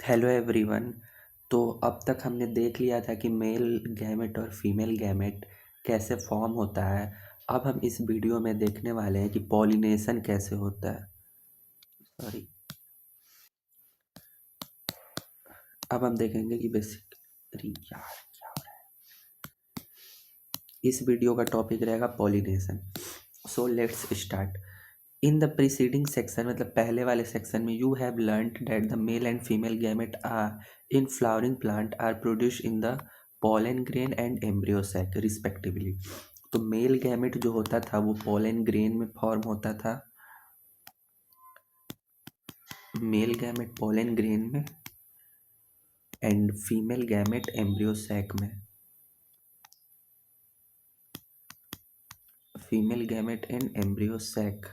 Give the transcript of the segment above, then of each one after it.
Hello everyone. तो अब तक हमने देख लिया था कि मेल गैमेट और फीमेल गैमेट कैसे फॉर्म होता है। अब हम इस वीडियो में देखने वाले हैं कि पॉलिनेशन कैसे होता है। सॉरी। अब हम देखेंगे कि बेसिक अरे यार क्या हो रहा है। इस वीडियो का टॉपिक रहेगा pollination. So let's start. In the preceding section मतलब पहले वाले सेक्शन में you have learned that the male and female gamete are in flowering plant are produce in the pollen grain and embryo sac respectively. तो male gamete जो होता था वो pollen grain में फॉर्म होता था। मेल गैमेट pollen grain में and female gamete embryo sac में। Female gamete and embryo sac.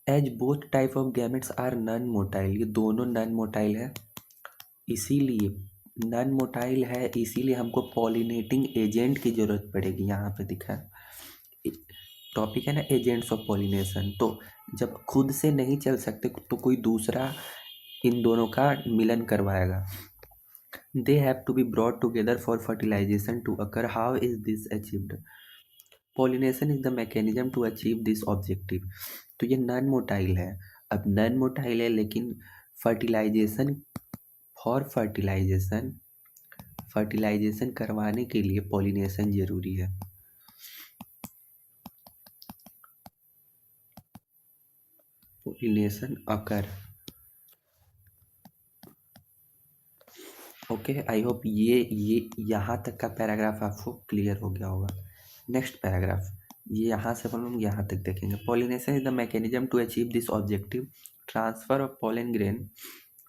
As both type of gametes are non motile, ये दोनों नॉन मोटाइल है, इसीलिए नॉन मोटाइल है, इसीलिए हमको पॉलिनेटिंग एजेंट की ज़रूरत पड़ेगी। यहाँ पे दिखा है टॉपिक है ना, एजेंट्स ऑफ पॉलिनेशन। तो जब खुद से नहीं चल सकते तो कोई दूसरा इन दोनों का मिलन करवाएगा। They have to be brought together for fertilisation to occur. How is this achieved? Pollination is the mechanism to achieve this objective. तो ये नॉन मोटाइल है। अब नॉन मोटाइल है लेकिन फर्टिलाइजेशन फर्टिलाइजेशन करवाने के लिए पॉलिनेशन जरूरी है। Pollination occur. Okay, I hope ये यहाँ तक का पैराग्राफ आपको क्लियर हो गया होगा। नेक्स्ट पैराग्राफ, ये यहाँ से हम लोग यहाँ तक देखेंगे। Pollination is the mechanism to achieve this objective. Transfer of pollen grain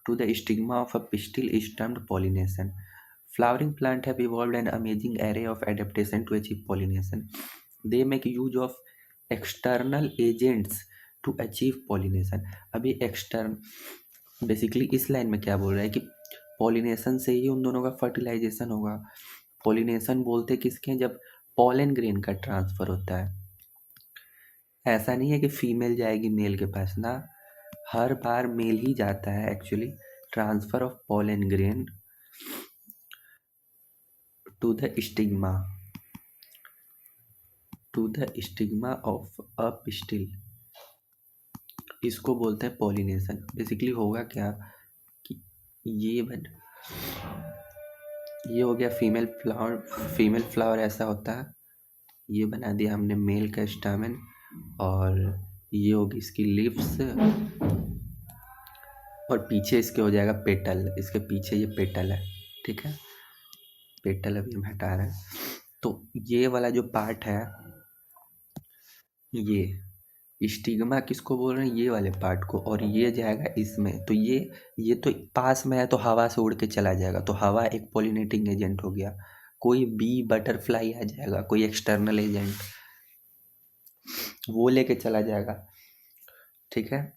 to the stigma of a pistil is termed pollination. Flowering plants have evolved an amazing array of adaptation to achieve pollination. They make use of external agents to achieve pollination. अभी extern basically इस line में क्या बोल रहा है कि pollination से ही उन दोनों का फर्टिलाइजेशन होगा। पॉलिनेशन बोलते किसके हैं? जब पॉलन ग्रेन का ट्रांसफर होता है। ऐसा नहीं है कि फीमेल जाएगी मेल के पास ना, हर बार मेल ही जाता है actually. Transfer of pollen grain to the stigma of a pistil, इसको बोलते हैं पॉलिनेशन। बेसिकली होगा क्या कि ये हो गया फीमेल फ्लावर ऐसा होता है। ये बना दिया हमने मेल का स्टामेन, और ये होगी इसकी लिप्स, और पीछे इसके हो जाएगा पेटल। इसके पीछे ये पेटल है, ठीक है। पेटल अभी हम हटा रहे हैं। तो ये वाला जो पार्ट है, ये स्टिग्मा किसको बोल रहे हैं? ये वाले पार्ट को। और ये जाएगा इसमें। तो ये तो पास में है तो हवा से उड़ के चला जाएगा। तो हवा एक पॉलिनेटिंग एजेंट हो गया। कोई बी बटरफ्लाई आ जाएगा, कोई एक्सटर्नल एजेंट, वो लेके चला जाएगा, ठीक है।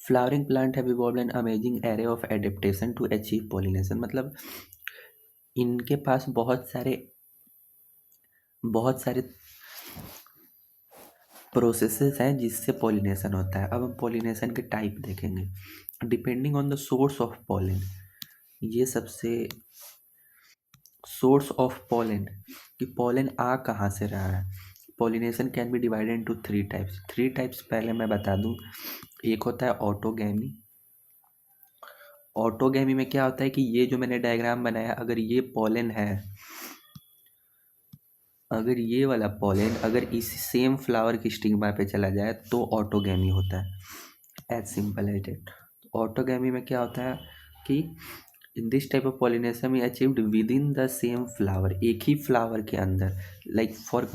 Flowering plant have evolved an amazing array of adaptation to achieve pollination. मतलब इनके पास बहुत सारे प्रोसेसेस हैं जिससे पॉलिनेशन होता है। अब हम पॉलिनेशन के टाइप देखेंगे depending on the source of pollen. ये सबसे सोर्स ऑफ पॉलन कि पॉलन आ कहाँ से रहा है। Pollination can be divided into three types. पहले मैं बता दूं, एक होता है ऑटोगैमी। ऑटोगैमी में क्या होता है कि ये जो मैंने डायग्राम बनाया, अगर ये पॉलन है, अगर ये वाला पॉलन अगर इस सेम फ्लावर की स्टिग्मा पे चला जाए तो ऑटोगैमी होता है। As simple as it. Autogamy में क्या होता है कि in this type of pollination में achieved within the same flower, एक ही फ्लावर के अंदर। लाइक फॉर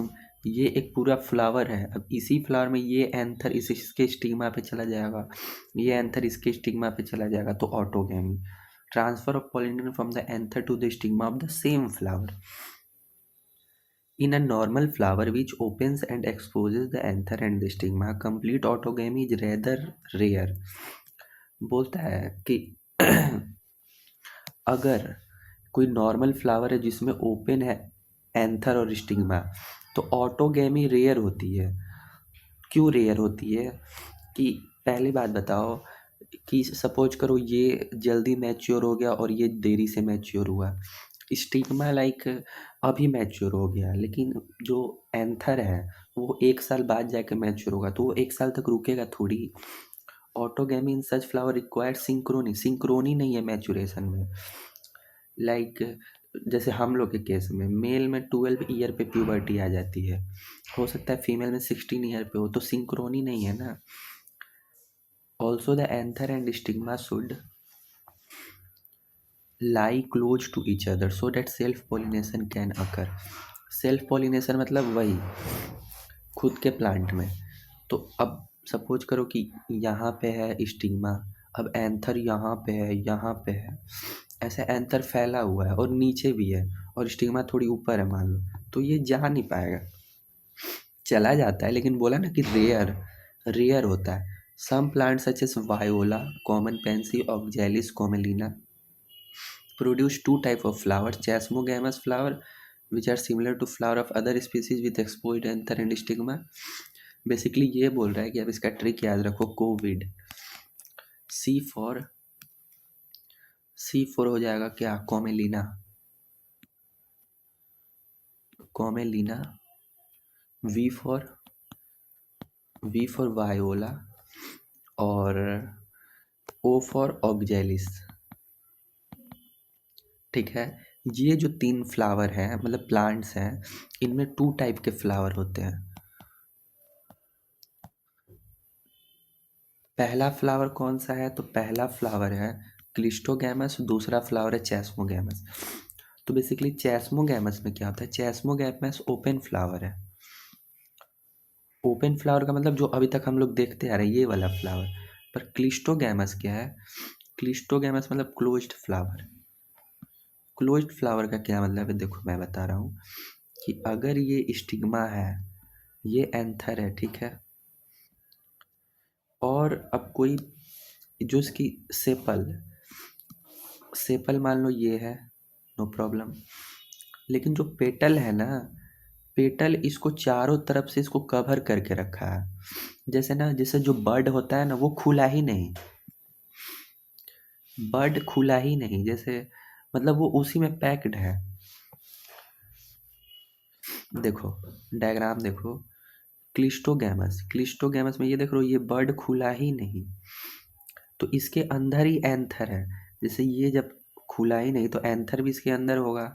ये एक पूरा फ्लावर है, अब इसी फ्लावर में ये एंथर इसके स्टिग्मा पे चला जाएगा, ये एंथर इसके स्टिग्मा पे चला जाएगा, तो autogamy. Transfer of pollination from the anther to the stigma of the same flower. In a normal flower which opens and exposes the anther and the stigma, complete autogamy is rather rare. बोलता है कि अगर कोई normal flower है जिसमें open है anther और stigma, तो ऑटोगैमी रेयर होती है। क्यों रेयर होती है? कि पहली बात बताओ कि सपोज करो ये जल्दी मैच्योर हो गया और ये देरी से मैच्योर हुआ, स्टिग्मा लाइक अभी मैच्योर हो गया, लेकिन जो एंथर है वो 1 साल बाद जाके मैच्योर होगा, तो वो 1 साल तक रुकेगा थोड़ी। ऑटोगैमी इन सच फ्लावर रिक्वायर्ड सिंक्रोनी, सिंक्रोनी नहीं है मैच्योरेशन में। लाइक जैसे हम लोग के केस में मेल में 12 ईयर पे प्यूबर्टी आ जाती है, हो सकता है फीमेल में 16 ईयर पे हो, तो सिंक्रोनी नहीं है ना। Also the anther and stigma should lie close to each other so that self pollination can occur। Self pollination मतलब वही खुद के प्लांट में। तो अब सपोज करो कि यहाँ पे है स्टिग्मा, अब एंथर यहाँ पे है, यहाँ पे है, ऐसे एंथर फैला हुआ है और नीचे भी है और स्टिग्मा थोड़ी ऊपर है मान लो, तो ये जा नहीं पाएगा, चला जाता है, लेकिन बोला ना कि रेयर, रेयर होता है। Some plant such as viola, common pansy, oxalis, commelina produce two type of flowers, chasmogamous flower which are similar to flower of other species with exposed anther and stigma। Basically ये बोल रहा है कि अब इसका trick याद रखो, covid, C for, C for हो जाएगा क्या, commelina, commelina, V for, V for viola, और ओ फॉर ऑक्जेलिस। ठीक है, ये जो 3 फ्लावर हैं मतलब प्लांट्स हैं, इनमें 2 टाइप के फ्लावर होते हैं। पहला फ्लावर कौन सा है? तो पहला फ्लावर है क्लिस्टोगैमस, दूसरा फ्लावर है चेस्मोगैमस। तो बेसिकली चेस्मोगैमस में क्या होता है, चेस्मोगैमस ओपन फ्लावर है। ओपन फ्लावर का मतलब जो अभी तक हम लोग देखते आ रहे हैं ये वाला फ्लावर। पर क्लिस्टोगैमस क्या है? क्लिस्टोगैमस मतलब क्लोज्ड फ्लावर। क्लोज्ड फ्लावर का क्या मतलब है, देखो मैं बता रहा हूँ कि अगर ये स्टिग्मा है, ये एंथर है, ठीक है, और अब कोई जो इसकी सेपल, सेपल मान लो ये है, नो प्रॉब्लम, लेकिन जो पेटल है ना, पेटल इसको चारों तरफ से इसको कवर करके रखा है। जैसे ना, जैसे जो बर्ड होता है ना वो खुला ही नहीं, बर्ड खुला ही नहीं, जैसे मतलब वो उसी में पैक्ड है। देखो डायग्राम देखो, क्लिस्टोगैमस, क्लिस्टोगैमस में ये देख रहे हो, ये बर्ड खुला ही नहीं, तो इसके अंदर ही एंथर है। जैसे ये जब खुला ही नहीं तो एंथर भी इसके अंदर होगा,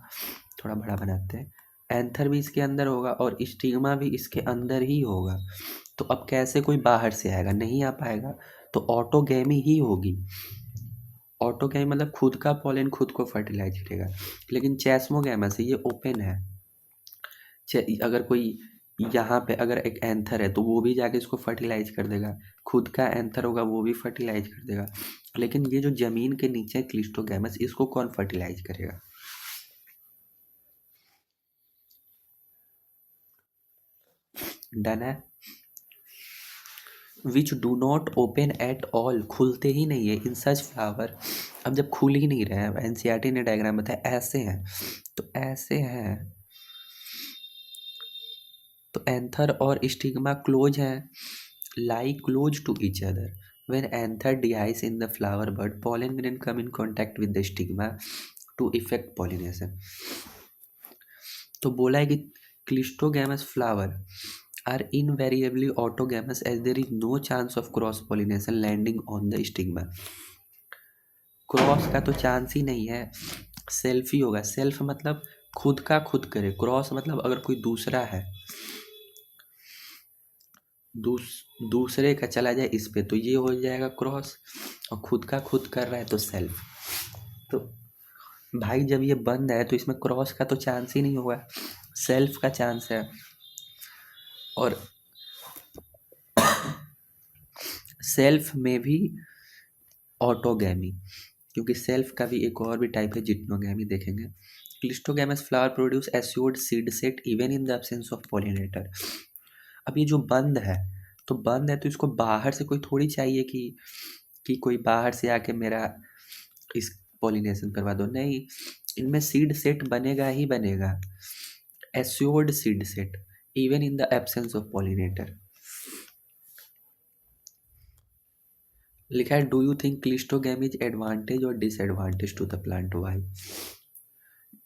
थोड़ा बड़ा बनाते हैं, एंथर भी इसके अंदर होगा और स्टिग्मा भी इसके अंदर ही होगा। तो अब कैसे कोई बाहर से आएगा, नहीं आ पाएगा, तो ऑटोगैमी ही होगी। ऑटोगैमी मतलब खुद का पॉलन खुद को फर्टिलाइज करेगा, लेकिन चेस्मोगैमस ये ओपन है। अगर कोई यहाँ पे अगर एक एंथर है तो वो भी जाके इसको फर्टिलाइज कर देगा, खुद का एंथर होगा वो भी फर्टिलाइज कर देगा, लेकिन ये जो जमीन के नीचे क्लिस्टोगैमस, इसको कौन फर्टिलाइज करेगा? डन है। Which do not open at all, खुलते ही नहीं है इन सच फ्लावर। अब जब खुल ही नहीं रहे हैं, एनसीईआरटी ने डायग्राम बताया ऐसे हैं, तो ऐसे हैं, तो एंथर और स्टिग्मा क्लोज है, lie close to each other। When anther dies in the flower bud, pollen grain come in contact with the stigma to effect pollination। तो बोला है कि cleistogamous flower are invariably autogamous as there is no chance of cross pollination landing on the stigma। Cross का तो chance ही नहीं है, self ही होगा। Self मतलब खुद का खुद करे, क्रॉस मतलब अगर कोई दूसरा है, दूसरे का चला जाए इस पे तो ये हो जाएगा क्रॉस, और खुद का खुद कर रहा है तो सेल्फ। तो भाई जब ये बंद है तो इसमें क्रॉस का तो चांस ही नहीं होगा, सेल्फ का चांस है। और सेल्फ में भी ऑटोगैमी, क्योंकि सेल्फ का भी एक और भी टाइप है जिट्नोगैमी, देखेंगे। Cleistogamous flower produce assured seed set even in the absence of pollinator. अब ये जो बंद है, तो बंद है तो इसको बाहर से कोई थोड़ी चाहिए कि कोई बाहर से आके मेरा इस पॉलिनेशन करवा दो, नहीं, इनमें सीड सेट बनेगा ही बनेगा, assured seed set. even in the absence of pollinator. लिखा है do you think cleistogam is advantage और disadvantage to the plant, why?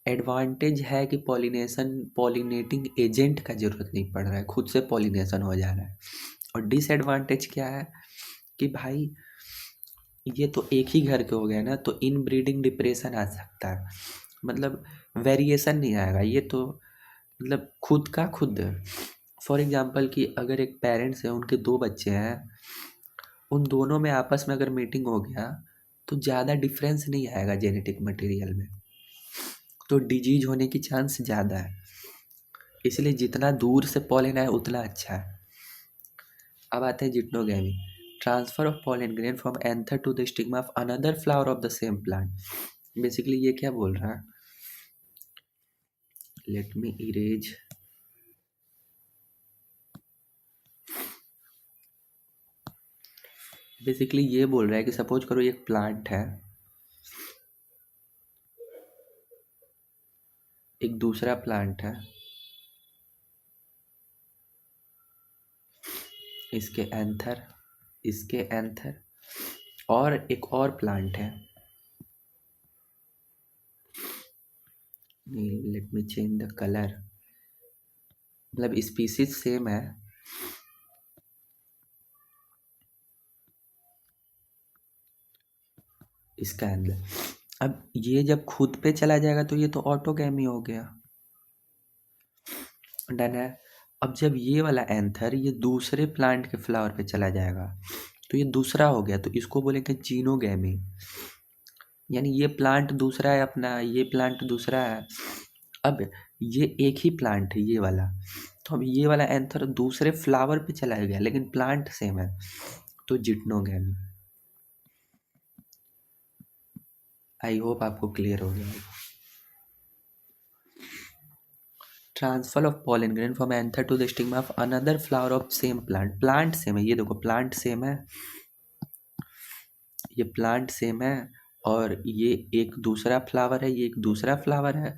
Advantage है कि पॉलिनेटिंग एजेंट का जरूरत नहीं पड़ रहा है, खुद से पॉलिनेशन हो जा रहा है। और डिसएडवांटेज क्या है कि भाई ये तो एक ही घर के हो गए ना, तो इन ब्रीडिंग डिप्रेशन आ सकता है, मतलब वेरिएशन नहीं आएगा। ये तो मतलब खुद का खुद। फॉर एग्जांपल कि अगर एक पेरेंट्स है, उनके दो बच्चे हैं, उन दोनों में आपस में अगर मीटिंग हो गया तो ज़्यादा डिफरेंस नहीं आएगा जेनेटिक मटेरियल में, तो डिजीज होने की चांस ज़्यादा है। इसलिए जितना दूर से पॉलन आए उतना अच्छा है। अब आते हैं geitonogamy, transfer of pollen grain from anther to the stigma of another flower of the same plant. Basically ये क्या बोल रहा है, लेट मी इरेज। बेसिकली ये बोल रहा है कि सपोज करो एक प्लांट है, एक दूसरा प्लांट है, इसके एंथर, इसके एंथर, और एक और प्लांट है, let me change the colour, मतलब स्पीसीज सेम है, इसका एंथर। अब ये जब खुद पे चला जाएगा तो ये तो ऑटोगैमी हो गया, डन है। अब जब ये वाला एंथर ये दूसरे प्लांट के फ्लावर पे चला जाएगा तो ये दूसरा हो गया, तो इसको बोलेंगे जीनोगैमी। यानी ये प्लांट दूसरा है अपना, ये प्लांट दूसरा है। अब ये एक ही प्लांट है ये वाला, तो अब ये वाला एंथर दूसरे फ्लावर पे चला गया लेकिन प्लांट सेम है, तो जिटनोगैमी। आई होप आपको क्लियर हो गया। Transfer of pollen grain from anther to the stigma of another flower of same plant. Plant same है, ये देखो प्लांट सेम है, ये प्लांट सेम है, और ये एक दूसरा फ्लावर है, ये एक दूसरा फ्लावर है,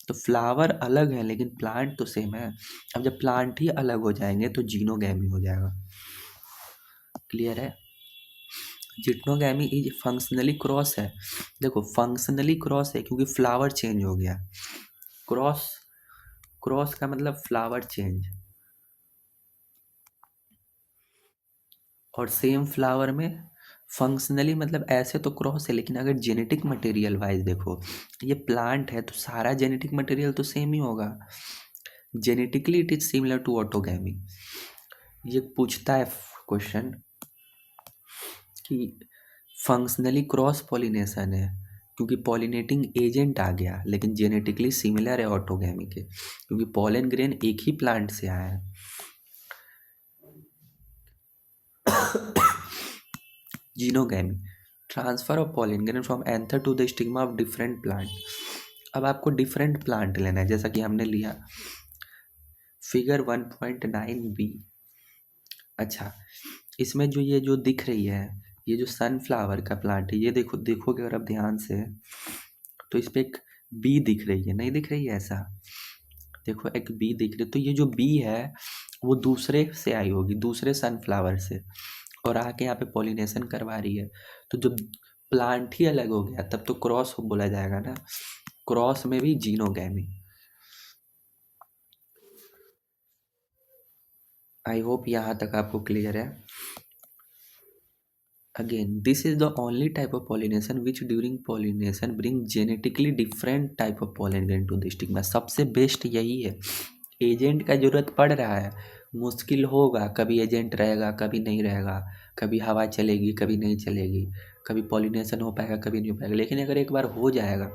तो फ्लावर अलग है लेकिन प्लांट तो सेम है। अब जब प्लांट ही अलग हो जाएंगे तो जीनोगैमी हो जाएगा। क्लियर है? जिटनोगैमी इज फंक्शनली क्रॉस है, देखो फंक्शनली क्रॉस है क्योंकि फ्लावर चेंज हो गया। क्रॉस, क्रॉस का मतलब फ्लावर चेंज, और सेम फ्लावर में फंक्शनली मतलब ऐसे तो क्रॉस है, लेकिन अगर जेनेटिक मटेरियल वाइज देखो, ये प्लांट है तो सारा जेनेटिक मटेरियल तो सेम ही होगा। Genetically it is similar to autogamy. ये पूछता है क्वेश्चन कि फंक्शनली क्रॉस पॉलिनेशन है क्योंकि पॉलिनेटिंग एजेंट आ गया, लेकिन जेनेटिकली सिमिलर है ऑटोगैमी के क्योंकि पॉलन ग्रेन एक ही प्लांट से आया है। Geitonogamy, transfer of pollen grain from anther to the stigma of different plant. अब आपको डिफरेंट प्लांट लेना है, जैसा कि हमने लिया फिगर 1.9b। अच्छा, इसमें जो ये जो दिख रही है, ये जो सनफ्लावर का प्लांट है, ये देखो, देखोगे अगर आप ध्यान से तो इस पे एक बी दिख रही है, नहीं दिख रही है ऐसा? देखो एक बी दिख रही है, तो ये जो बी है वो दूसरे से आई होगी, दूसरे सनफ्लावर से, और आके यहाँ पे पॉलिनेशन करवा रही है। तो जब प्लांट ही अलग हो गया तब तो क्रॉस बोला जाएगा ना, क्रॉस में भी जीनोगैमी। आई होप यहाँ तक आपको क्लियर है। Again, this is the only type of pollination which during pollination bring genetically different type of pollen grain to the stigma। सबसे बेस्ट यही है। एजेंट का जरूरत पड़ रहा है, मुश्किल होगा, कभी एजेंट रहेगा कभी नहीं रहेगा, कभी हवा चलेगी कभी नहीं चलेगी, कभी पॉलिनेशन हो पाएगा कभी नहीं हो पाएगा, लेकिन अगर एक बार हो जाएगा,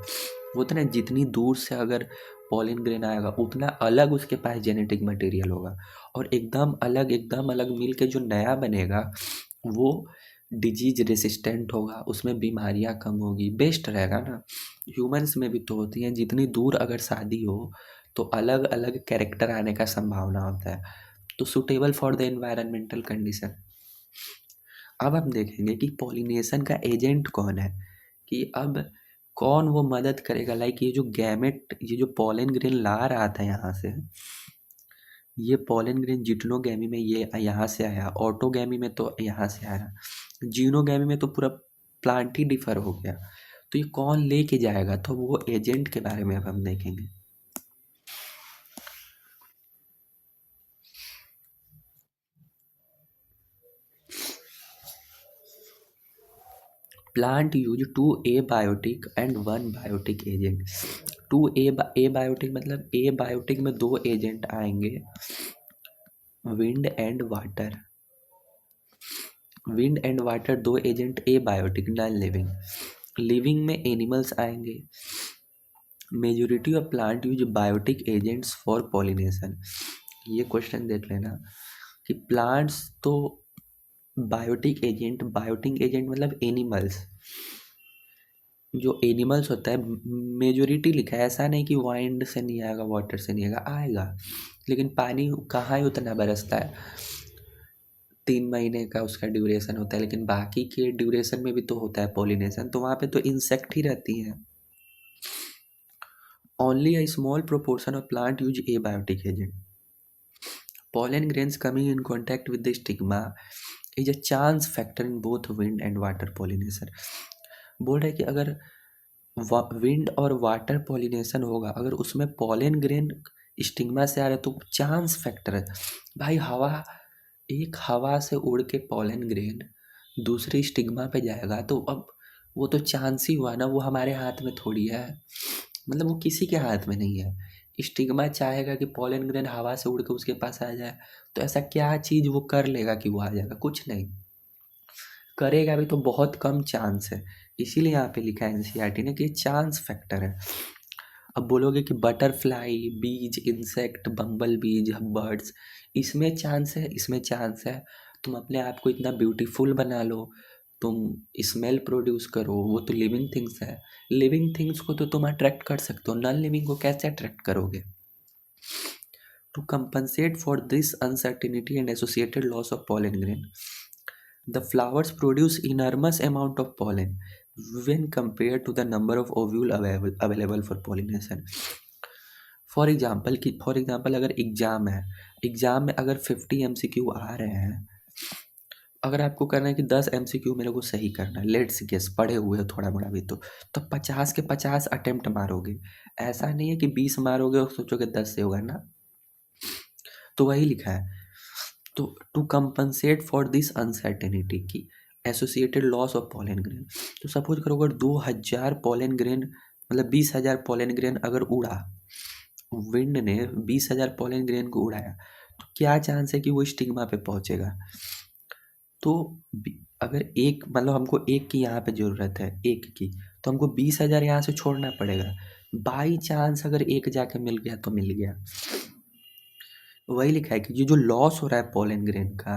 वो तो ना जितनी दूर से अगर पॉलिन ग्रेन आएगा उतना अलग उसके पास जेनेटिक मटेरियल होगा, और एकदम अलग मिल के जो नया बनेगा वो डिजीज रेसिस्टेंट होगा, उसमें बीमारियां कम होगी, बेस्ट रहेगा ना। ह्यूमंस में भी तो होती हैं, जितनी दूर अगर शादी हो तो अलग अलग कैरेक्टर आने का संभावना होता है, तो suitable for the environmental condition. अब हम देखेंगे कि पॉलिनेशन का एजेंट कौन है, कि अब कौन वो मदद करेगा। लाइक ये जो गैमेट, ये जो पॉलन ग्रेन ला रहा था यहाँ से, ये पॉलन ग्रेन जिटनोगैमी में ये यहाँ से आया, ऑटोगैमी में तो यहाँ से आया, जीनोगैमी में तो पूरा प्लांट ही डिफर हो गया। तो ये कौन लेके जाएगा, तो वो एजेंट के बारे में अब हम देखेंगे। Plant use 2 abiotic and 1 biotic agent. 2 abiotic मतलब एबायोटिक में 2 एजेंट आएंगे, wind and water. Wind and water 2 agent abiotic, non living. Living में एनिमल्स आएंगे। Majority of plant use biotic agents for pollination. ये क्वेश्चन देख लेना कि प्लांट्स तो बायोटिक एजेंट मतलब एनिमल्स, जो एनिमल्स होता है मेजोरिटी लिखा है, ऐसा नहीं कि वाइंड से नहीं आएगा, वाटर से नहीं आएगा, आएगा, लेकिन पानी कहाँ ही उतना बरसता है, 3 महीने का उसका ड्यूरेशन होता है, लेकिन बाकी के ड्यूरेशन में भी तो होता है पॉलिनेशन, तो वहाँ पे तो इंसेक्ट ही रहती हैं। Only a small proportion of plant use abiotic agent. Pollen grains coming in contact with the stigma is a chance factor in both wind and water pollination। बोल रहे कि अगर विंड और वाटर पॉलिनेशन होगा, अगर उसमें पॉलन ग्रेन स्टिग्मा से आ रहा है तो चांस फैक्टर है भाई। एक हवा से उड़ के पॉलन ग्रेन दूसरी स्टिग्मा पे जाएगा, तो अब वो तो चांस ही हुआ ना, वो हमारे हाथ में थोड़ी है, मतलब वो किसी के हाथ में नहीं है। स्टिग्मा चाहेगा कि पॉलन ग्रेन हवा से उड़ के उसके पास आ जाए, तो ऐसा क्या चीज़ वो कर लेगा कि वो आ जाएगा, कुछ नहीं करेगा भी, तो बहुत कम चांस है। इसीलिए यहाँ पे लिखा है एनसीईआरटी ने कि ये चांस फैक्टर है। अब बोलोगे कि बटरफ्लाई बीज, इंसेक्ट, बम्बल बीज, बर्ड्स, इसमें चांस है, इसमें चांस है। तुम अपने आप को इतना ब्यूटीफुल बना लो, तुम स्मेल प्रोड्यूस करो, वो तो लिविंग थिंग्स है। लिविंग थिंग्स को तो तुम अट्रैक्ट कर सकते हो, नॉन लिविंग को कैसे अट्रैक्ट करोगे। To compensate for this uncertainty and associated loss of pollen grain, the flowers produce enormous amount of pollen when compared to the number of ovule available for pollination। For example अगर exam है, exam में अगर 50 MCQ आ रहे हैं, अगर आपको करना है कि 10 MCQ मेरे को सही करना है, लेट्स गेस पढ़े हुए हो थोड़ा मोड़ा भी, तो 50 के 50 अटेम्प्ट मारोगे। ऐसा नहीं है कि 20 मारोगे और सोचोगे 10 से होगा ना, तो वही लिखा है। तो to compensate for this uncertainty की associated loss of pollen grain, तो सपोज करो अगर 2000 पॉलन ग्रेन मतलब 20,000 पॉलन ग्रेन अगर उड़ा, विंड ने 20,000 पॉलन ग्रेन को उड़ाया, तो क्या चांस है कि वो स्टिग्मा पे पहुंचेगा। तो अगर एक मतलब हमको एक की यहाँ पे ज़रूरत है, एक की, तो हमको 20,000 यहाँ से छोड़ना पड़ेगा। बाई चांस अगर एक जाके मिल गया तो मिल गया। वही लिखा है कि ये जो लॉस हो रहा है पॉलन ग्रेन का,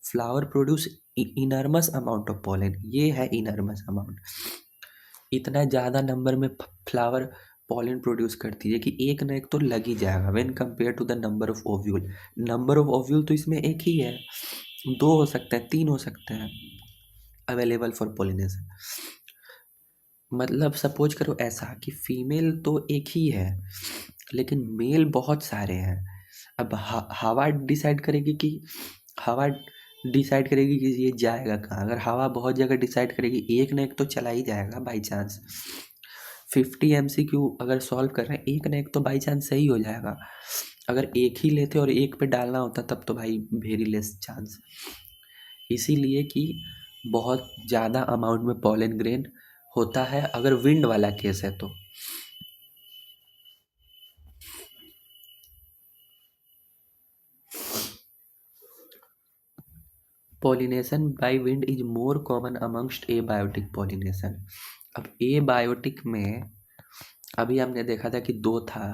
flower produce enormous amount of pollen, ये है इनर्मस अमाउंट, इतना ज़्यादा नंबर में फ्लावर पॉलन प्रोड्यूस करती है कि एक न एक तो लग ही जाएगा। When compare to the number of ovule, number of ovule तो इसमें एक ही है, 2 हो सकते हैं, 3 हो सकते हैं अवेलेबल फॉर पॉलिनेशन। मतलब सपोज करो ऐसा कि फीमेल तो एक ही है, लेकिन मेल बहुत सारे हैं। अब हवा डिसाइड करेगी कि हवा डिसाइड करेगी कि ये जाएगा कहाँ। अगर हवा बहुत जगह डिसाइड करेगी, एक ना एक तो चला ही जाएगा बाई चांस। 50 MCQ अगर सॉल्व कर रहे हैं, एक ना एक तो बाई चांस सही हो जाएगा। अगर एक ही लेते और एक पे डालना होता तब तो भाई वेरी लेस चांस। इसीलिए कि बहुत ज़्यादा अमाउंट में पॉलन ग्रेन होता है अगर विंड वाला केस है तो। Pollination by wind is more common amongst abiotic pollination. अब एबायोटिक में अभी हमने देखा था कि 2 था,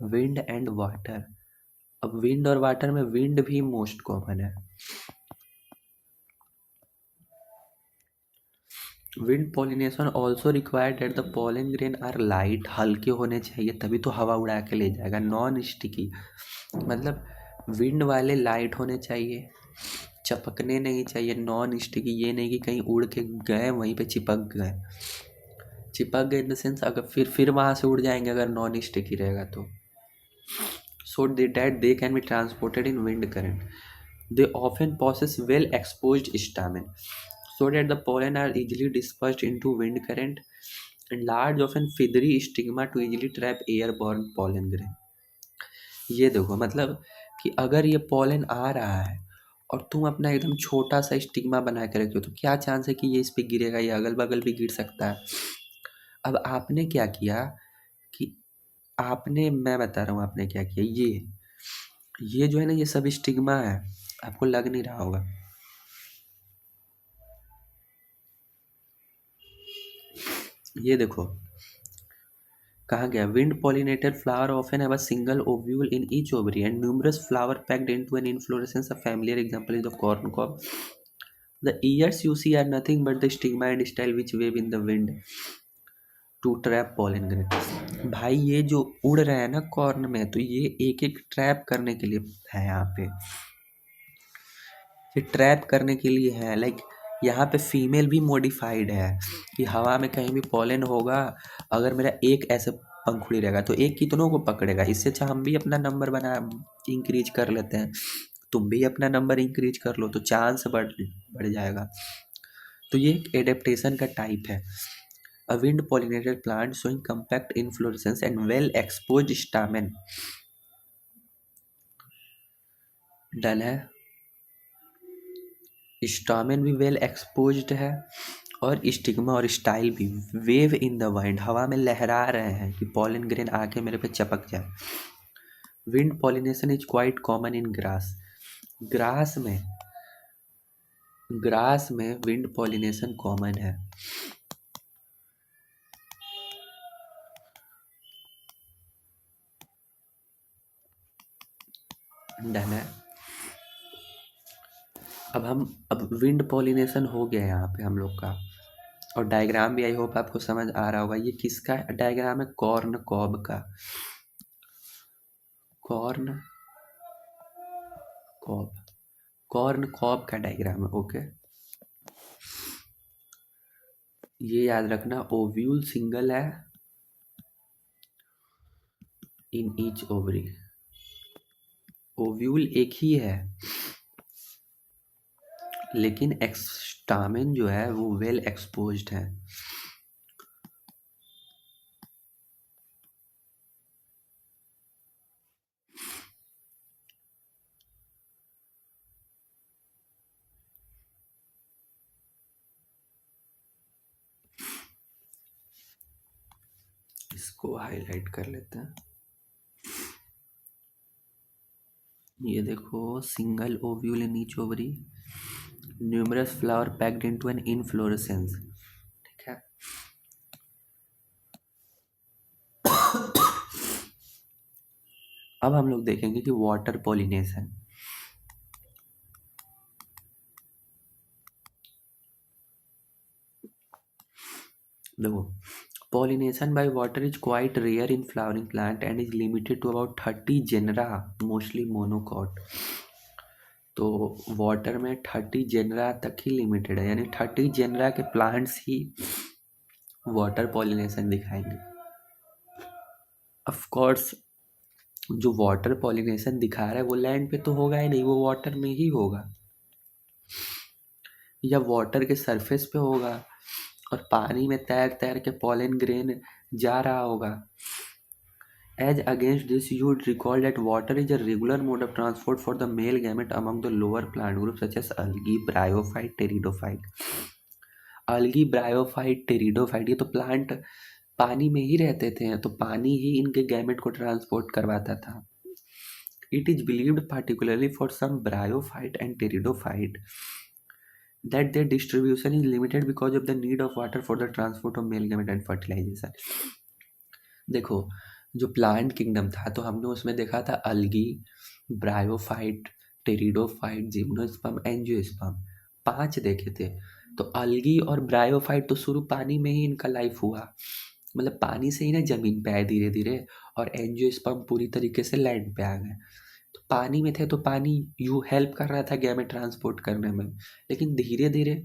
विंड एंड वाटर। अब विंड और वाटर में विंड भी मोस्ट कॉमन है। Wind pollination also required that the pollen grain are light, हल्के होने चाहिए तभी तो हवा उड़ा के ले जाएगा, नॉन स्टिकी। मतलब विंड वाले लाइट होने चाहिए, चपकने नहीं चाहिए, नॉन स्टिकी। ये नहीं कि कहीं उड़ के गए वहीं पे चिपक गए, चिपक गए इन द सेंस अगर फिर वहाँ से उड़ जाएंगे अगर नॉन स्टिकी रहेगा तो। so that they can be transported in wind current. They often possess well exposed stamen so that the pollen are easily dispersed into wind current and large often feathery stigma to easily trap airborne pollen grain. ये देखो मतलब कि अगर ये pollen आ रहा है और तुम अपना एकदम छोटा सा स्टिग्मा बना के रखे हो तो क्या चांस है कि ये इस पे गिरेगा, ये अगल बगल भी गिर सकता है। अब आपने क्या किया कि आपने मैं बता रहा हूँ आपने क्या किया, ये जो है ना ये सब स्टिग्मा है, आपको लग नहीं रहा होगा। ये देखो कहाँ गया, wind pollinated flower often have a single ovule in each ovary and numerous flower packed into an inflorescence. A familiar example is the corn cob. The ears you see are nothing but the stigma and style which wave in the wind to trap pollen grain. भाई ये जो उड़ रहा है ना corn में, तो ये एक एक ट्रैप करने के लिए है यहाँ पे, ये ट्रैप करने के लिए है। लाइक यहाँ पे फीमेल भी मॉडिफाइड है कि हवा में कहीं भी पॉलन होगा, अगर मेरा एक ऐसे पंखुड़ी रहेगा तो एक कितनों को पकड़ेगा। इससे अच्छा हम भी अपना नंबर बना इंक्रीज कर लेते हैं, तुम भी अपना नंबर इंक्रीज कर लो तो चांस बढ़ बढ़ जाएगा। तो ये एक एडेप्टेशन का टाइप है। A wind pollinated plant showing compact inflorescence and well exposed stamen. Done है, स्टामेन भी वेल एक्सपोज्ड है और स्टिग्मा और स्टाइल भी वेव इन द वाइंड, हवा में लहरा रहे हैं कि पॉलन ग्रेन आके मेरे पे चपक जाए। Wind pollination is quite common in grass. Grass में विंड पॉलिनेशन कॉमन है। डन है। अब विंड पॉलिनेशन हो गया यहाँ पे हम लोग का, और डायग्राम भी आई होप आपको समझ आ रहा होगा। ये किसका डायग्राम है, कॉर्न कॉब का। कॉर्न कॉब का डायग्राम है। ओके, ये याद रखना, ओव्यूल सिंगल है इन ईच ओवरी, ओव्यूल एक ही है लेकिन स्टामेन जो है वो वेल एक्सपोज्ड है। इसको हाईलाइट कर लेते हैं। ये देखो, single ovule in each ovary, numerous flower packed into an inflorescence. ठीक है, अब हम लोग देखेंगे कि वाटर पॉलिनेशन। देखो, pollination by water is quite rare in flowering plant and is limited to about 30 genera, mostly monocot। तो वाटर में 30 जेनरा तक ही लिमिटेड है, यानी 30 जेनरा के प्लांट्स ही वाटर पॉलिनेशन दिखाएंगे। ऑफ कोर्स जो वाटर पॉलिनेशन दिखा रहा है वो लैंड पे तो होगा ही नहीं, वो वाटर में ही होगा या वाटर के सरफेस पे होगा और पानी में तैर तैर के पॉलन ग्रेन जा रहा होगा। As against this, you would recall that water is a regular mode of transport for the male gamete among the lower plant groups such as algae, bryophyte, pteridophyte। algae, bryophyte, pteridophyte ये तो plant पानी में ही रहते थे, तो पानी ही इनके gamete को ट्रांसपोर्ट करवाता था। It is believed, particularly for some bryophyte and pteridophyte, that their distribution is limited because of the need of water for the transport of male gamete and fertilization। देखो, जो प्लांट किंगडम था तो हमने उसमें देखा था अलगी, ब्रायोफाइट, टेरिडोफाइट, जिम्नोस्पर्म, एंजियोस्पर्म, 5 देखे थे। तो अलगी और ब्रायोफाइट तो शुरू पानी में ही इनका लाइफ हुआ, मतलब पानी से ही ना जमीन पे आए धीरे धीरे, और एंजियोस्पर्म पूरी तरीके से लैंड पे आ गए। तो पानी में थे तो पानी यू हेल्प कर रहा था गैमेट ट्रांसपोर्ट करने में, लेकिन धीरे धीरे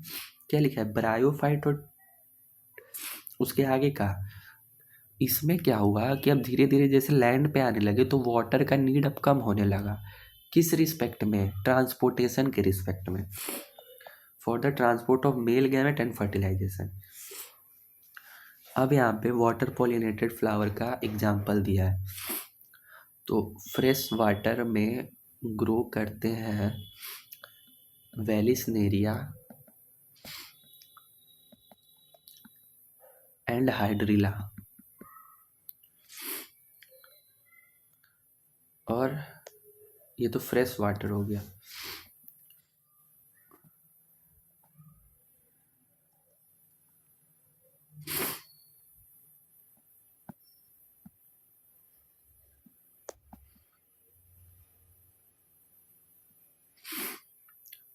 क्या लिखा है, ब्रायोफाइट और उसके आगे का इसमें क्या हुआ कि अब धीरे धीरे जैसे लैंड पे आने लगे तो वाटर का नीड अब कम होने लगा। किस रिस्पेक्ट में? ट्रांसपोर्टेशन के रिस्पेक्ट में, for the transport of male gamete and fertilisation. अब यहाँ पे वाटर पॉलिनेटेड फ्लावर का एग्जाम्पल दिया है। तो फ्रेश वाटर में ग्रो करते हैं वेलिसनेरिया एंड हाइड्रिला, और ये तो फ्रेश वाटर हो गया।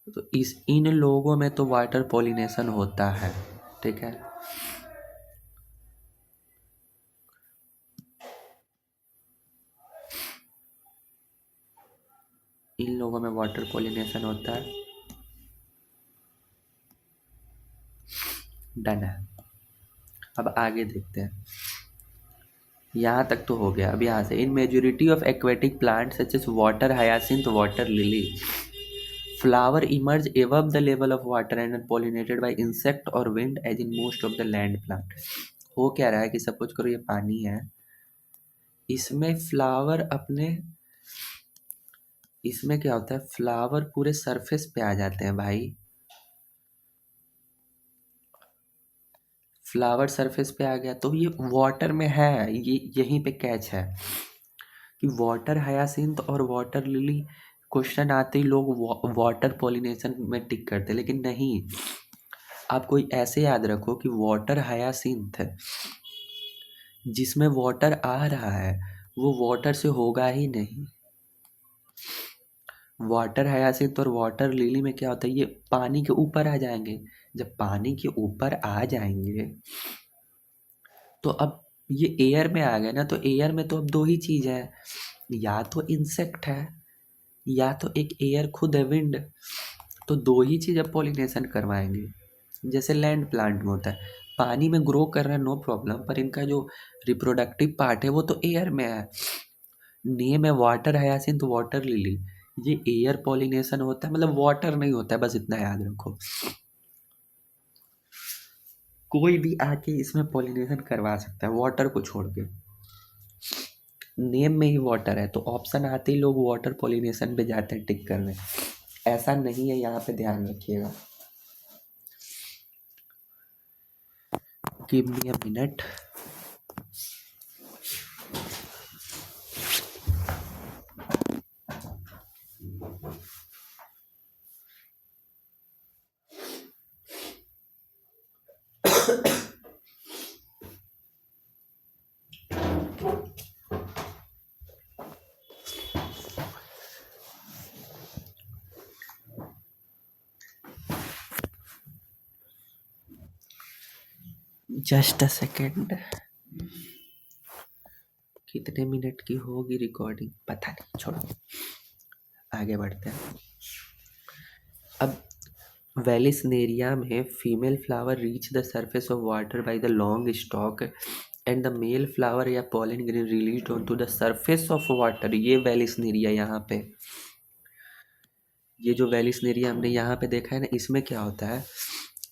तो इन लोगों में तो वाटर पॉलिनेशन होता है, ठीक है। इन लोगों में वाटर पॉलिनेशन होता है। डन है। अब आगे देखते हैं। यहाँ तक तो हो गया। अब यहाँ से in majority of aquatic plant such S water hyacinth, water lily, flower emerge above the level of water and are pollinated by insect or wind as in most of the land plant। हो क्या रहा है कि suppose करो ये पानी है, इसमें फ्लावर अपने, इसमें क्या होता है, फ्लावर पूरे सरफेस पे आ जाते हैं भाई। फ्लावर सरफेस पे आ गया तो ये वाटर में है, ये यहीं पे कैच है कि वाटर हायासिंथ और वाटर लिली क्वेश्चन आते ही लोग वाटर पॉलिनेशन में टिक करते, लेकिन नहीं। आप कोई ऐसे याद रखो कि वाटर हायासिंथ जिसमें वाटर आ रहा है वो वाटर से होगा ही नहीं। वाटर हायासिंथ और वाटर लिली में क्या होता है, ये पानी के ऊपर आ जाएंगे। जब पानी के ऊपर आ जाएंगे तो अब ये एयर में आ गए ना, तो एयर में तो अब दो ही चीज़ है, या तो इंसेक्ट है या तो एक एयर खुद है, विंड। तो दो ही चीज़ अब पॉलिनेशन करवाएंगे। जैसे लैंड प्लांट में होता है, पानी में ग्रो कर रहे हैं नो प्रॉब्लम, पर इनका जो रिप्रोडक्टिव पार्ट है वो तो एयर में है। नेम है वाटर हायासिंथ, वाटर लिली, ये एयर पॉलिनेशन होता है, मतलब वाटर नहीं होता है, बस इतना याद रखो। कोई भी आके इसमें पॉलिनेशन करवा सकता है वाटर को छोड़ के। नेम में ही वाटर है तो ऑप्शन आते ही लोग वाटर पॉलिनेशन पे जाते हैं टिक करने। ऐसा नहीं है, यहाँ पे ध्यान रखिएगा। Give me a minute. Just a second. कितने मिनट की होगी रिकॉर्डिंग पता नहीं, छोड़ो, आगे बढ़ते हैं। अब वेलिसनेरिया में female flower reach the surface of water by the long stalk and the male flower या pollen grain release on to the surface of water. ये वेलिसनेरिया, यहाँ पे ये जो वेलिसनेरिया हमने यहाँ पे देखा है ना, इसमें क्या होता है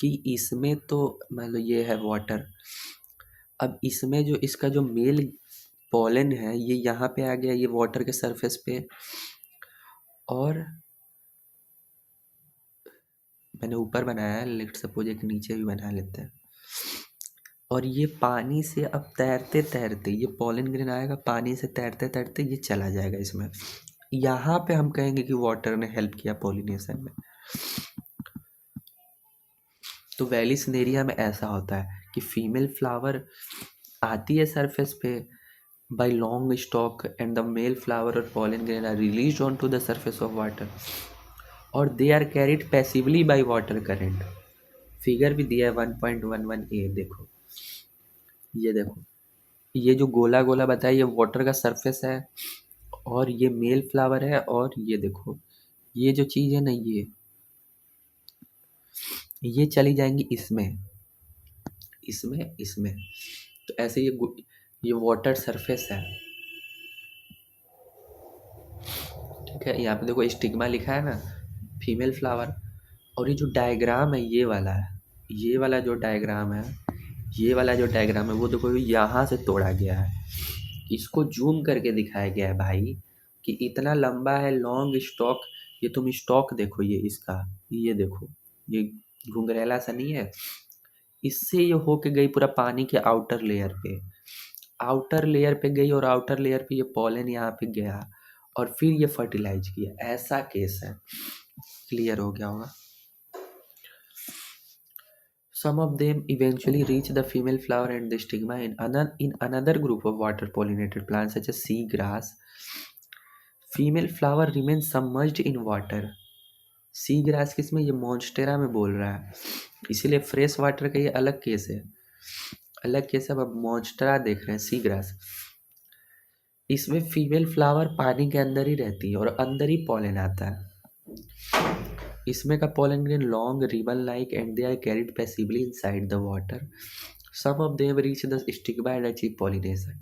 कि इसमें तो मान लो ये है वाटर। अब इसमें जो इसका जो मेल पॉलन है ये यहाँ पे आ गया, ये वाटर के सरफेस पे, और मैंने ऊपर बनाया है, लेट सपोज एक नीचे भी बना लेते हैं। और ये पानी से अब तैरते तैरते ये पॉलन ग्रेन आएगा, पानी से तैरते तैरते ये चला जाएगा इसमें। यहाँ पे हम कहेंगे कि वाटर ने हेल्प किया पॉलिनेशन में। तो वेलिसनेरिया में ऐसा होता है कि फीमेल फ्लावर आती है सरफेस पे by long stalk and the male flower और pollen grain are released on to the surface of water और they are carried passively by water current. Figure भी दिया है 1.11 देखो, ये देखो, ये जो गोला गोला बताया ये वाटर का सरफेस है और ये मेल फ्लावर है, और ये देखो ये जो चीज़ है ना, ये चली जाएंगी इसमें इसमें इसमें। तो ऐसे ये ये वाटर सरफेस है, ठीक है। यहाँ पे देखो स्टिग्मा लिखा है ना, फीमेल फ्लावर। और ये जो डायग्राम है ये वाला है, ये वाला जो डायग्राम है, ये वाला जो डायग्राम है वो देखो यहाँ से तोड़ा गया है। इसको जूम करके दिखाया गया है भाई कि इतना लंबा है, लॉन्ग स्टॉक। ये तुम स्टॉक देखो, ये इसका, ये देखो, ये घुंघरेला सा नहीं है। इससे ये होके गई पूरा पानी के आउटर लेयर पे, आउटर लेयर पे गई, और आउटर लेयर पे ये पॉलन यहाँ पे गया, और फिर ये फर्टिलाइज किया। ऐसा केस है। क्लियर हो गया होगा। Some of them eventually reach the female flower and the stigma. In another group of water pollinated plants such as seagrass, female flower remains submerged in water. Sea grass किसमें, ये monstera में बोल रहा है, इसीलिए फ्रेश वाटर का ये अलग केस है, अलग केस है। अब मॉन्स्टेरा देख रहे हैं, सी ग्रास। इसमें फीमेल फ्लावर पानी के अंदर ही रहती है और अंदर ही पॉलन आता है। इसमें का pollen grain long ribbon like and they are carried passively inside the water. Some of them reach the stigma and achieve pollination.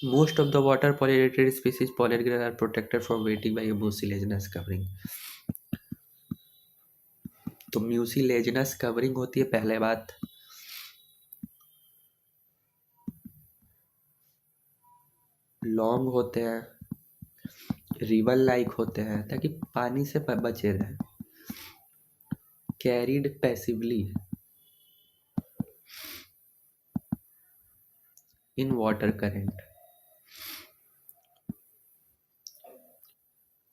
Most of the water pollinated species pollen grain are protected from wetting by a mucilaginous covering. तो mucilaginous covering होती है पहले बात। Long होते हैं, ribbon like होते हैं ताकि पानी से बचे रहें। Carried passively in water current.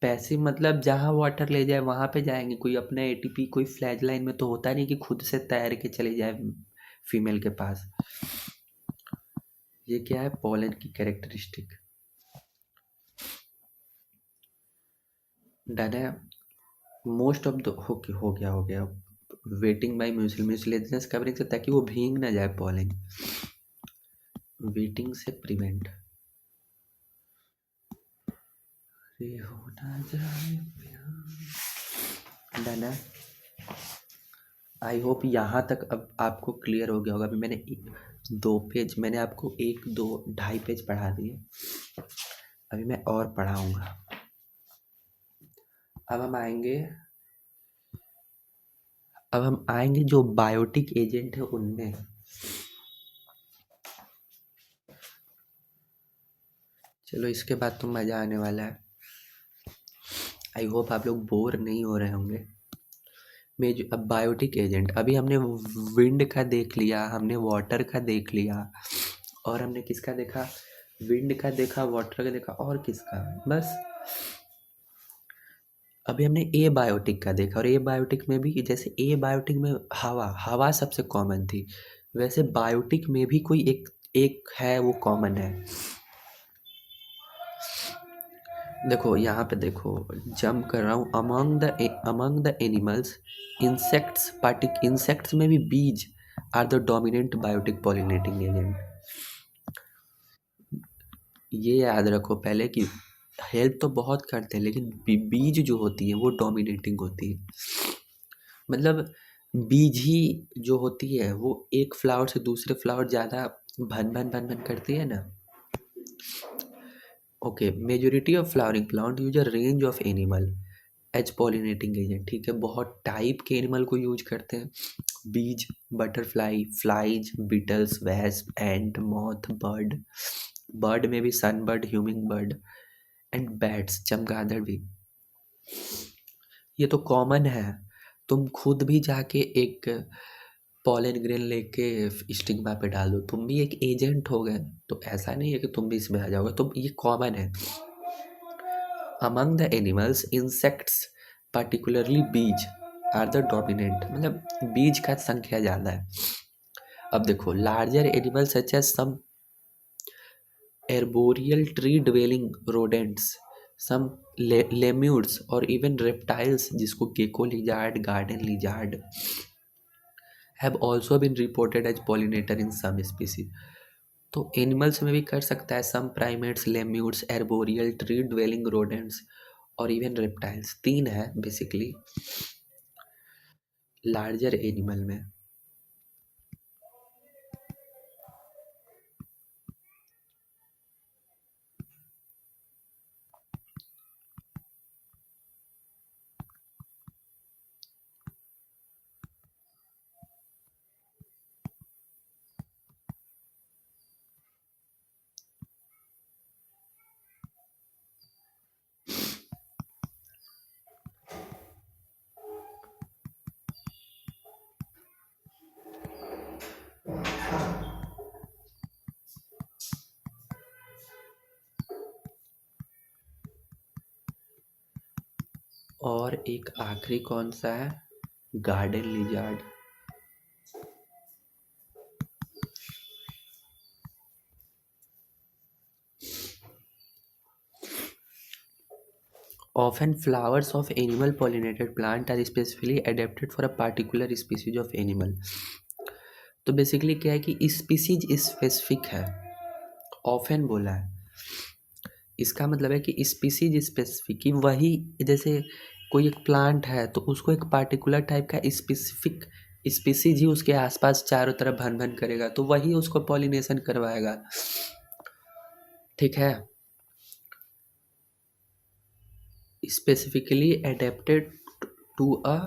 Passive मतलब जहाँ वाटर ले जाए वहाँ पे जाएंगे। कोई अपना एटीपी, कोई फ्लैज लाइन में तो होता नहीं कि खुद से तैर के चले जाए फीमेल के पास। ये क्या है, पॉलन की कैरेक्टरिस्टिक। डन है। मोस्ट ऑफ द हो गया वेटिंग बाई म्यूसिलेजिनस कवरिंग से, ताकि वो भीग ना जाए पॉलन, वेटिंग से प्रिवेंट। हो ना जाए। डन है। आई होप यहाँ तक अब आपको क्लियर हो गया होगा। अभी मैंने 2 पेज, मैंने आपको 1, 2, 2.5 पेज पढ़ा दिए। अभी मैं और पढ़ाऊँगा। अब हम आएंगे जो बायोटिक एजेंट है उनमें। चलो इसके बाद तो मज़ा आने वाला है। आई होप आप लोग बोर नहीं हो रहे होंगे। मैं जो अब बायोटिक एजेंट, अभी हमने विंड का देख लिया, हमने वाटर का देख लिया, और हमने किसका देखा, विंड का देखा, वाटर का देखा, और किसका, बस। अभी हमने ए बायोटिक का देखा, और ए बायोटिक में भी जैसे ए बायोटिक में हवा हवा सबसे कॉमन थी, वैसे बायोटिक में भी कोई एक एक है, वो कॉमन है। देखो यहाँ पे देखो, जंप कर रहा हूँ। अमंग द एनिमल्स, इंसेक्ट्स में भी bees are the dominant biotic pollinating agent. ये याद रखो पहले कि हेल्प तो बहुत करते हैं, लेकिन बीज जो होती है वो डोमिनेटिंग होती है। मतलब बीज ही जो होती है वो एक फ्लावर से दूसरे फ्लावर ज़्यादा भन भन भन भन करती है ना। Okay, majority of flowering plant use a range of animal as pollinating agent. ठीक है, बहुत टाइप के एनिमल को यूज करते हैं। Bees, butterfly, flies, beetles, wasp, ant, moth, bird, bird में भी sun bird, humming bird, and bats, चमगादड़ भी। ये तो कॉमन है। तुम खुद भी जाके एक पॉलन ग्रेन लेके स्टिग्मा पे डाल दो, तुम भी एक एजेंट हो गए। तो ऐसा नहीं है कि तुम भी इसमें आ जाओगे, तो ये कॉमन है। Among the animals, insects particularly बीज आर द डोमिनेंट, मतलब बीज का संख्या ज़्यादा है। अब देखो, लार्जर एनिमल्स सच एज सम arboreal tree dwelling rodents, some lemurs, और even reptiles जिसको gecko lizard, garden lizard, have also been reported as pollinator in some species. तो एनिमल्स में भी कर सकता है। Some primates, lemurs, arboreal, tree dwelling rodents, और even reptiles. 3 है बेसिकली लार्जर एनिमल में। और एक आखिरी कौन सा है, garden lizard. Often flowers of animal pollinated plant are specifically adapted for a particular species of animal। तो बेसिकली क्या है कि स्पीसीज स्पेसिफिक है, ऑफन बोला है, इसका मतलब है कि स्पीसीज स्पेसिफिक, कि वही जैसे कोई एक प्लांट है तो उसको एक पार्टिकुलर टाइप का स्पेसिफिक स्पीसीज ही उसके आसपास चारों तरफ भन भन करेगा, तो वही उसको पॉलिनेशन करवाएगा। ठीक है, specifically adapted to a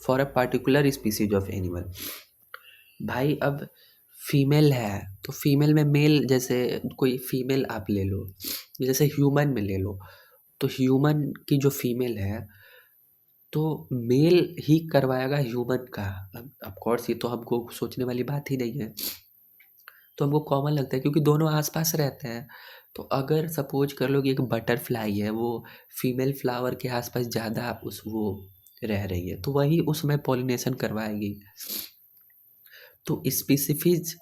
for a particular species of animal. भाई अब फीमेल है तो फीमेल में मेल, जैसे कोई फीमेल आप ले लो, जैसे ह्यूमन में ले लो, तो ह्यूमन की जो फीमेल है तो मेल ही करवाएगा ह्यूमन का। अब ऑफ कोर्स ये तो हमको सोचने वाली बात ही नहीं है, तो हमको कॉमन लगता है क्योंकि दोनों आसपास रहते हैं। तो अगर सपोज कर लो कि एक बटरफ्लाई है, वो फीमेल फ्लावर के आसपास ज़्यादा उस वो रह रही है, तो वही उसमें पॉलिनेशन करवाएगी। तो स्पेसिफिज,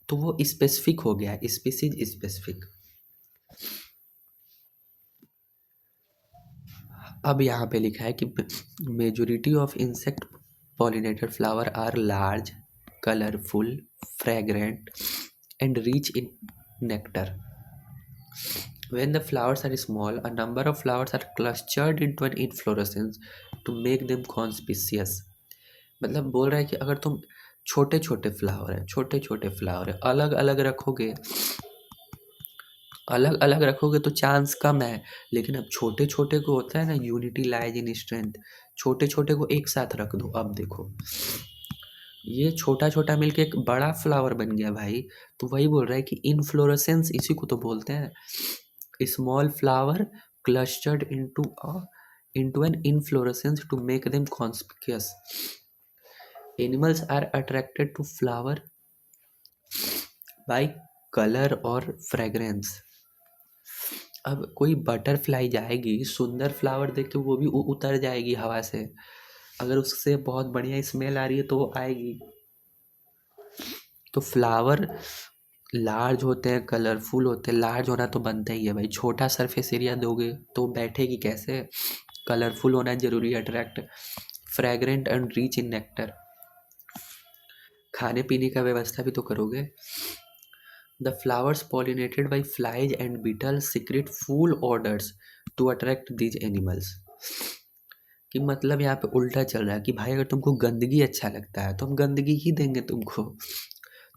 तो वो स्पेसिफिक हो गया, स्पीसीज स्पेसिफिक। अब यहाँ पे लिखा है कि majority of insect pollinated flower are large, colourful, fragrant and rich in nectar. When the flowers are small, a number of flowers are clustered into an inflorescence to make them conspicuous। मतलब बोल रहा है कि अगर तुम छोटे छोटे flower है अलग अलग रखोगे, अलग अलग रखोगे तो चांस कम है, लेकिन अब छोटे छोटे को होता है ना, यूनिटी लाइज इन स्ट्रेंथ, छोटे छोटे को एक साथ रख दो। अब देखो ये छोटा छोटा मिलके एक बड़ा फ्लावर बन गया भाई। तो वही बोल रहा है कि इनफ्लोरेसेंस इसी को तो बोलते हैं, small flower clustered into an inflorescence to make them conspicuous। Animals are attracted to flower by color और fragrance। अब कोई बटरफ्लाई जाएगी सुंदर फ्लावर देख के, वो भी उतर जाएगी हवा से, अगर उससे बहुत बढ़िया स्मेल आ रही है तो वो आएगी। तो फ्लावर लार्ज होते हैं, कलरफुल होते हैं, लार्ज होना तो बनता ही है भाई, छोटा सरफेस एरिया दोगे तो बैठेगी कैसे, कलरफुल होना जरूरी है, attract, fragrant and rich in nectar, खाने पीने का व्यवस्था भी तो करोगे। The flowers pollinated by flies and beetles secrete foul odours to attract these animals. कि मतलब यहाँ पे उल्टा चल रहा है कि भाई अगर तुमको गंदगी अच्छा लगता है तो हम गंदगी ही देंगे तुमको।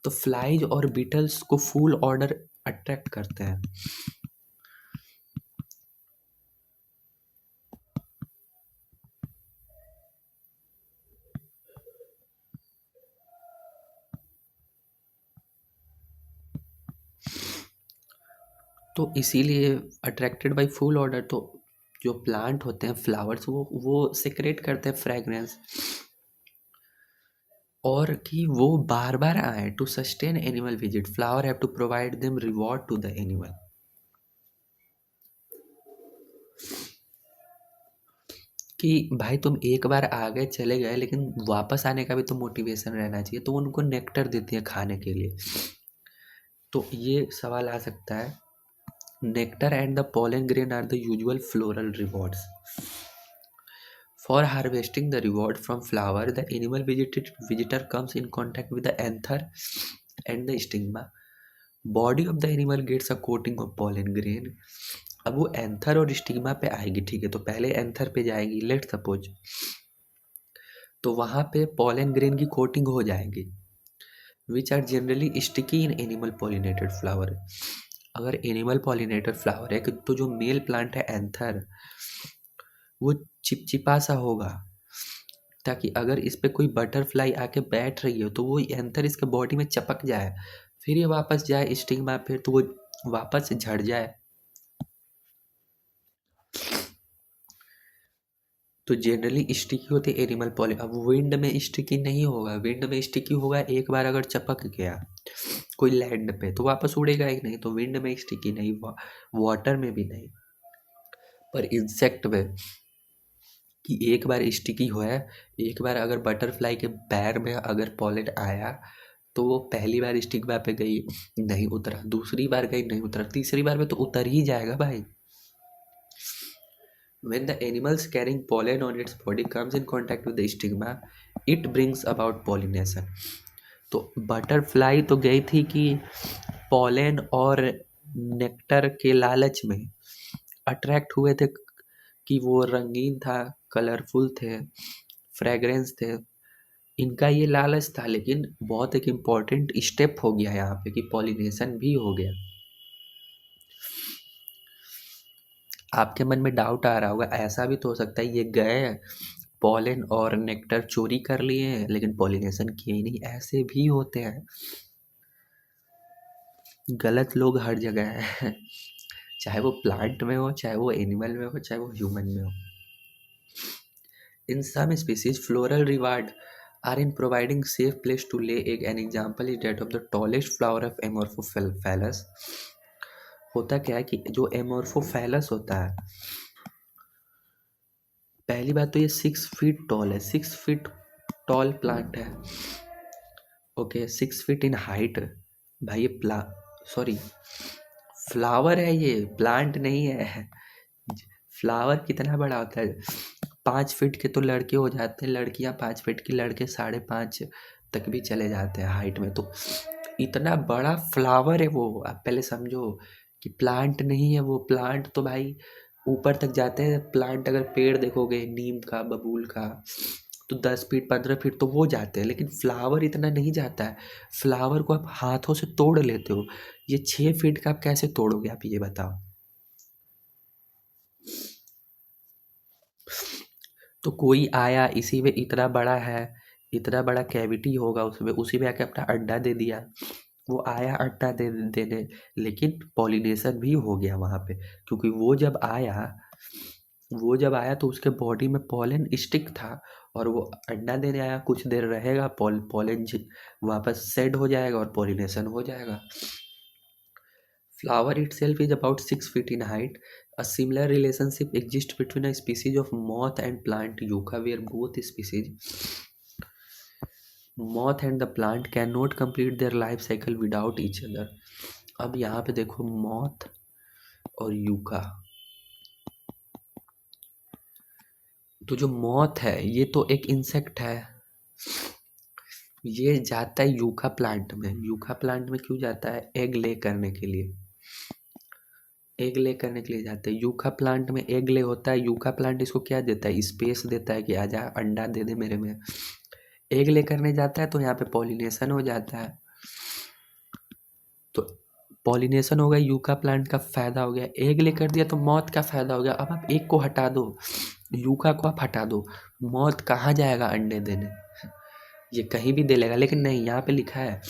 तो फ्लाइज और बीटल्स को फूल ऑर्डर अट्रैक्ट करते हैं। तो इसीलिए अट्रैक्टेड बाई फूल ऑर्डर, तो जो प्लांट होते हैं फ्लावर्स वो सेक्रेट करते हैं फ्रेगनेंस, और कि वो बार बार आए। To sustain animal visit flower have to provide them reward to the animal. कि भाई तुम एक बार आ गए चले गए, लेकिन वापस आने का भी तो मोटिवेशन रहना चाहिए, तो उनको नेक्टर देती है खाने के लिए। तो ये सवाल आ सकता है, nectar and the pollen grain are the usual floral rewards. For harvesting the reward from flower, the animal visitor comes in contact with the anther and the stigma। Body of the animal gets a coating of pollen grain। अब वो anther और stigma पे आएगी, ठीक है, तो पहले anther पे जाएगी लेट सपोज, तो वहाँ पे पोलन ग्रेन की कोटिंग हो जाएगी, which are generally sticky in animal pollinated flower. अगर एनिमल पॉलिनेटेड फ्लावर है तो जो मेल प्लांट है एंथर, वो चिपचिपा सा होगा, ताकि अगर इस पे कोई बटरफ्लाई आके बैठ रही हो तो वो एंथर इसके बॉडी में चपक जाए, फिर ये वापस जाए स्टिग्मा पे तो वो वापस झड़ जाए। तो जनरली स्टिकी होते एनिमल पॉली। अब विंड में स्टिकी नहीं होगा, विंड में स्टिकी होगा एक बार अगर चपक गया कोई लैंड पे तो वापस उड़ेगा ही नहीं, तो विंड में स्टिकी नहीं, वाटर में भी नहीं। पर इंसेक्ट में कि एक बार स्टिकी हुआ है, एक बार अगर बटरफ्लाई के पैर में अगर पॉलन आया तो वो पहली बार स्टिक पे गई, नहीं उतरा, दूसरी बार गई नहीं उतरा, तीसरी बार में तो उतर ही जाएगा भाई। When the animals carrying pollen on its body comes in contact with the stigma, it brings about pollination. तो बटरफ्लाई तो गई थी कि पॉलन और नेक्टर के लालच में अट्रैक्ट हुए थे कि वो रंगीन था, कलरफुल थे, फ्रेग्रेंस थे, इनका ये लालच था। लेकिन बहुत एक इम्पॉर्टेंट स्टेप हो गया यहाँ पे कि पॉलिनेशन भी हो गया। आपके मन में डाउट आ रहा होगा, ऐसा भी तो हो सकता है ये गए पॉलन और नेक्टर चोरी कर लिए हैं लेकिन पॉलिनेशन किए ही नहीं, ऐसे भी होते हैं। गलत लोग हर जगह है चाहे वो प्लांट में हो, चाहे वो एनिमल में हो, चाहे वो ह्यूमन में हो। In some species, floral reward are in providing safe place to lay egg. An example is that of the tallest flower of Amorphophallus. होता क्या है कि जो एमोर्फोफैलस होता है, पहली बात तो ये 6 फीट टॉल है, 6 फीट टॉल प्लांट है। Okay, 6 feet in height. भाई ये सॉरी फ्लावर है, ये प्लांट नहीं है। फ्लावर कितना बड़ा होता है, 5 फीट के तो लड़के हो जाते हैं, लड़कियां 5 फीट की, लड़के 5.5 तक भी चले जाते हैं हाइट में। तो इतना बड़ा फ्लावर है वो, आप पहले समझो कि प्लांट नहीं है वो। प्लांट तो भाई ऊपर तक जाते हैं। प्लांट अगर पेड़ देखोगे नीम का, बबूल का, तो 10 फीट 15 फीट तो वो जाते हैं, लेकिन फ्लावर इतना नहीं जाता है। फ्लावर को आप हाथों से तोड़ लेते हो, ये 6 फीट का आप कैसे तोड़ोगे, आप ये बताओ। तो कोई आया, इसी में इतना बड़ा है, इतना बड़ा कैविटी होगा उसमें, उसी में आके अपना अंडा दे दिया। वो आया अंडा देने, लेकिन पॉलिनेशन भी हो गया वहाँ पे, क्योंकि वो जब आया तो उसके बॉडी में पॉलन स्टिक था, और वो अंडा देने आया, कुछ देर रहेगा, पॉलन वापस सेट हो जाएगा और पॉलिनेशन हो जाएगा। Flower itself is about 6 feet in height. A similar relationship exists between a species of moth and plant yucca, where both species, moth and the plant, cannot complete their life cycle without each other. अब यहाँ पे देखो moth और yucca, तो जो moth है ये तो एक इंसेक्ट है, ये जाता है यूका प्लांट में। यूका प्लांट में क्यों जाता है? एग ले करने के लिए, एग ले करने के लिए जाते हैं। यूका प्लांट में एग ले होता है। यूका प्लांट इसको क्या देता है? स्पेस देता है कि आजा अंडा दे दे मेरे में। एग ले करने जाता है तो यहाँ पे पॉलिनेशन हो जाता है। तो पॉलिनेशन हो गया, यूका प्लांट का फायदा हो गया। एग ले कर दिया तो मौत का फायदा हो गया। अब आप एग को हटा दो, यूका को आप हटा दो, मौत कहाँ जाएगा अंडे देने? ये कहीं भी दे लेगा, लेकिन नहीं, यहाँ पे लिखा है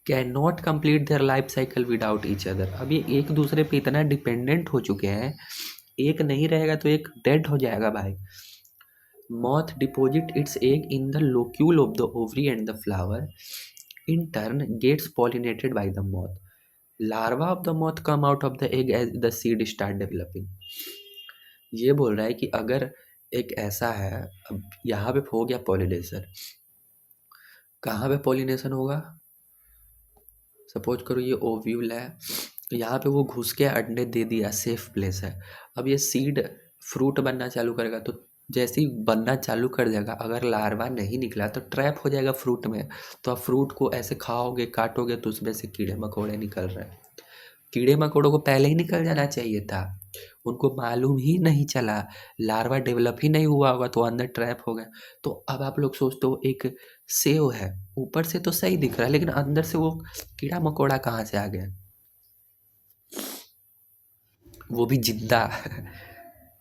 can not complete their life cycle without each other. अब ये एक दूसरे पे इतना डिपेंडेंट हो चुके हैं, एक नहीं रहेगा तो एक डेड हो जाएगा भाई। Moth deposit its egg in the locule of the ovary and the flower in turn gets pollinated by the moth. Larva of the moth come out of the egg as the seed start developing. ये बोल रहा है कि अगर एक ऐसा है, अब यहाँ पे हो गया पॉलिनेशन, कहाँ पे पॉलिनेशन होगा? सपोज करो ये ओव्यूल है, यहाँ पे वो घुस के अंडे दे दिया, सेफ प्लेस है। अब ये सीड फ्रूट बनना चालू करेगा, तो जैसे ही बनना चालू कर जाएगा, अगर लार्वा नहीं निकला तो ट्रैप हो जाएगा फ्रूट में। तो आप फ्रूट को ऐसे खाओगे, काटोगे तो उसमें से कीड़े मकोड़े निकल रहे हैं। कीड़े मकोड़ों को पहले ही निकल जाना चाहिए था, उनको मालूम ही नहीं चला, लार्वा डेवलप ही नहीं हुआ होगा तो अंदर ट्रैप हो गया। तो अब आप लोग सोचते हो एक सेव है, ऊपर से तो सही दिख रहा है लेकिन अंदर से वो कीड़ा मकोड़ा कहाँ से आ गया, वो भी जिंदा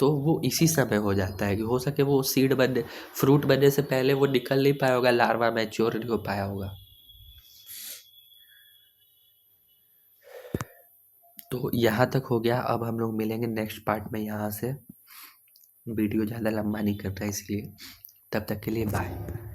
तो वो इसी समय हो जाता है कि हो सके वो सीड बनने, फ्रूट बनने से पहले वो निकल नहीं पाया होगा, लार्वा मैच्योर नहीं हो पाया होगा। तो यहाँ तक हो गया। अब हम लोग मिलेंगे नेक्स्ट पार्ट में। यहाँ से वीडियो ज़्यादा लंबा नहीं करता इसलिए, तब तक के लिए बाय।